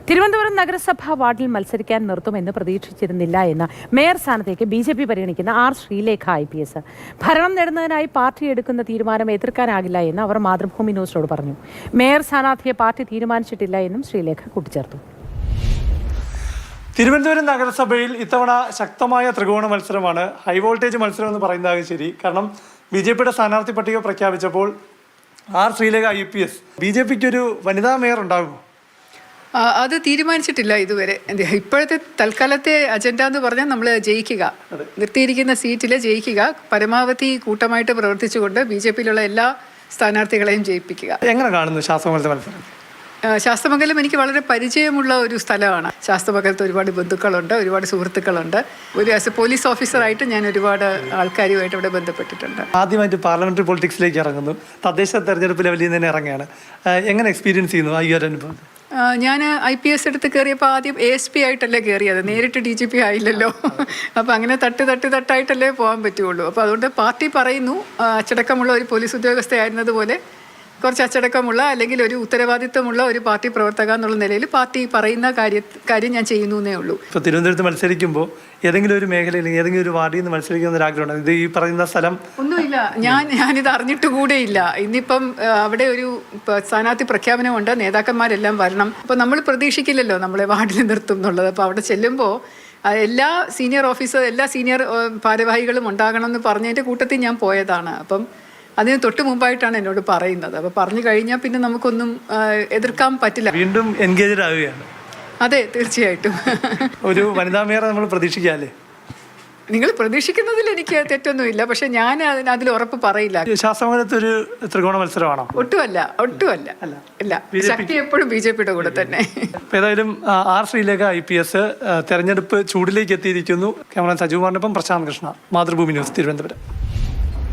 തിരുവനന്തപുരം നഗരസഭാ വാർഡിൽ മത്സരിക്കാൻ നിർത്തുമെന്ന് പ്രതീക്ഷിച്ചിരുന്നില്ല എന്ന് മേയർ സ്ഥാനത്തേക്ക് BJP പരിഗണിക്കുന്ന ആർ ശ്രീലേഖ IPS. ഭരണം നേടുന്നതിനായി പാർട്ടി എടുക്കുന്ന തീരുമാനം എതിർക്കാനാകില്ല എന്ന് അവർ മാതൃഭൂമി ന്യൂസിനോട് പറഞ്ഞു. മേയർ സ്ഥാനാർത്ഥിയെ പാർട്ടി തീരുമാനിച്ചിട്ടില്ല എന്നും ശ്രീലേഖ കൂട്ടിച്ചേർത്തു. തിരുവനന്തപുരം നഗരസഭയിൽ ഇത്തവണ ശക്തമായ ത്രികോണ മത്സരമാണ്. ഹൈ വോൾട്ടേജ് മത്സരം എന്ന് പറയുന്നതാകും ശരി. കാരണം BJPയുടെ സ്ഥാനാർത്ഥി പട്ടിക പ്രഖ്യാപിച്ചപ്പോൾ ആർ ശ്രീലേഖ IPS BJPക്ക് ഒരു വനിതാ മേയർ ഉണ്ടാകുമോ? അത് തീരുമാനിച്ചിട്ടില്ല ഇതുവരെ. ഇപ്പോഴത്തെ തൽക്കാലത്തെ അജണ്ട എന്ന് പറഞ്ഞാൽ നമ്മൾ ജയിക്കുക, നിർത്തിയിരിക്കുന്ന സീറ്റിൽ ജയിക്കുക, പരമാവധി കൂട്ടമായിട്ട് പ്രവർത്തിച്ചുകൊണ്ട് BJPയിലുള്ള എല്ലാ സ്ഥാനാർത്ഥികളെയും ജയിപ്പിക്കുക. എങ്ങനെ കാണുന്നു ശാസ്ത്രമംഗലത്തെ മത്സരം? ശാസ്ത്രമംഗലം എനിക്ക് വളരെ പരിചയമുള്ള ഒരു സ്ഥലമാണ്. ശാസ്ത്രമംഗലത്ത് ഒരുപാട് ബന്ധുക്കളുണ്ട്, ഒരുപാട് സുഹൃത്തുക്കളുണ്ട്. ഒരു ആസ് എ പോലീസ് ഓഫീസറായിട്ട് ഞാൻ ഒരുപാട് ആൾക്കാരുമായിട്ട് ഇവിടെ ബന്ധപ്പെട്ടിട്ടുണ്ട്. ആദ്യമായിട്ട് പാർലമെന്ററി പൊളിറ്റിക്സിലേക്ക് ഇറങ്ങുന്നു, തദ്ദേശ തെരഞ്ഞെടുപ്പ് ലെവലിൽ തന്നെ ഇറങ്ങുകയാണ്. എങ്ങനെ എക്സ്പീരിയൻസ് ചെയ്യുന്നു ഈ ഒരു അനുഭവം? ഞാൻ IPS എടുത്ത് കയറിയപ്പോൾ ആദ്യം ASP ആയിട്ടല്ലേ കയറിയത്, നേരിട്ട് DGP ആയില്ലല്ലോ. അപ്പോൾ അങ്ങനെ തട്ടായിട്ടല്ലേ പോകാൻ പറ്റുള്ളൂ. അപ്പോൾ അതുകൊണ്ട് പാർട്ടി പറയുന്നു അച്ചടക്കമുള്ള ഒരു പോലീസ് ഉദ്യോഗസ്ഥയായിരുന്നതുപോലെ കുറച്ച് അച്ചടക്കമുള്ള അല്ലെങ്കിൽ ഒരു ഉത്തരവാദിത്വമുള്ള ഒരു പാർട്ടി പ്രവർത്തക എന്നുള്ള നിലയിൽ പാർട്ടി പറയുന്ന കാര്യം ഞാൻ ചെയ്യുന്നു എന്നേ ഉള്ളൂ. ഇപ്പോൾ തിരുവനന്തപുരത്ത് മത്സരിക്കുമ്പോൾ ഏതെങ്കിലും ഒരു മേഖലയിൽ ഏതെങ്കിലും ഒരു വാർഡിൽ നിന്ന് മത്സരിക്കുന്ന ആഗ്രഹമാണ്? ഇത് ഈ പറയുന്ന സ്ഥലം ഒന്നുമില്ല, ഞാനിത് അറിഞ്ഞിട്ട് കൂടെയില്ല. ഇന്നിപ്പം അവിടെ ഒരു സ്ഥാനാർത്ഥി പ്രഖ്യാപനമുണ്ട്, നേതാക്കന്മാരെല്ലാം വരണം. അപ്പോൾ നമ്മൾ പ്രതീക്ഷിക്കില്ലല്ലോ നമ്മളെ വാർഡിൽ നിർത്തും എന്നുള്ളത്. അപ്പോൾ അവിടെ ചെല്ലുമ്പോൾ എല്ലാ സീനിയർ ഓഫീസർ, എല്ലാ സീനിയർ ഭാരവാഹികളും ഉണ്ടാകണം എന്ന് പറഞ്ഞതിൻ്റെ കൂട്ടത്തിൽ ഞാൻ പോയതാണ്. അപ്പം അതിന് തൊട്ട് മുമ്പായിട്ടാണ് എന്നോട് പറയുന്നത്. അപ്പോൾ പറഞ്ഞു കഴിഞ്ഞാൽ പിന്നെ നമുക്കൊന്നും എതിർക്കാൻ പറ്റില്ല. വീണ്ടും എൻഗേജഡ് ആവുകയാണ്. അതെ, തീർച്ചയായിട്ടും. ഒരു വനിതാ മേയർ നമ്മൾ പ്രതീക്ഷിക്കാല്ലേ? നിങ്ങൾ പ്രതീക്ഷിക്കുന്നതിൽ എനിക്ക് തെറ്റൊന്നുമില്ല, പക്ഷെ ഞാൻ അതിൽ ഉറപ്പ് പറയില്ല. ശാസ്ത്രമംഗലത്ത് ഒരു ത്രികോണ മത്സരമാണോ? ഒട്ടുമല്ല. ഇല്ല, ശക്തി എപ്പോഴും BJPയുടെ കൂടെ തന്നെ. ഏതായാലും ആർ ശ്രീലേഖ IPS തെരഞ്ഞെടുപ്പ് ചൂടിലേക്ക് എത്തിയിരിക്കുന്നു. ക്യാമറ സജീവ്കുമാറിനൊപ്പം പ്രശാന്ത് കൃഷ്ണ, മാതൃഭൂമി ന്യൂസ്, തിരുവനന്തപുരം.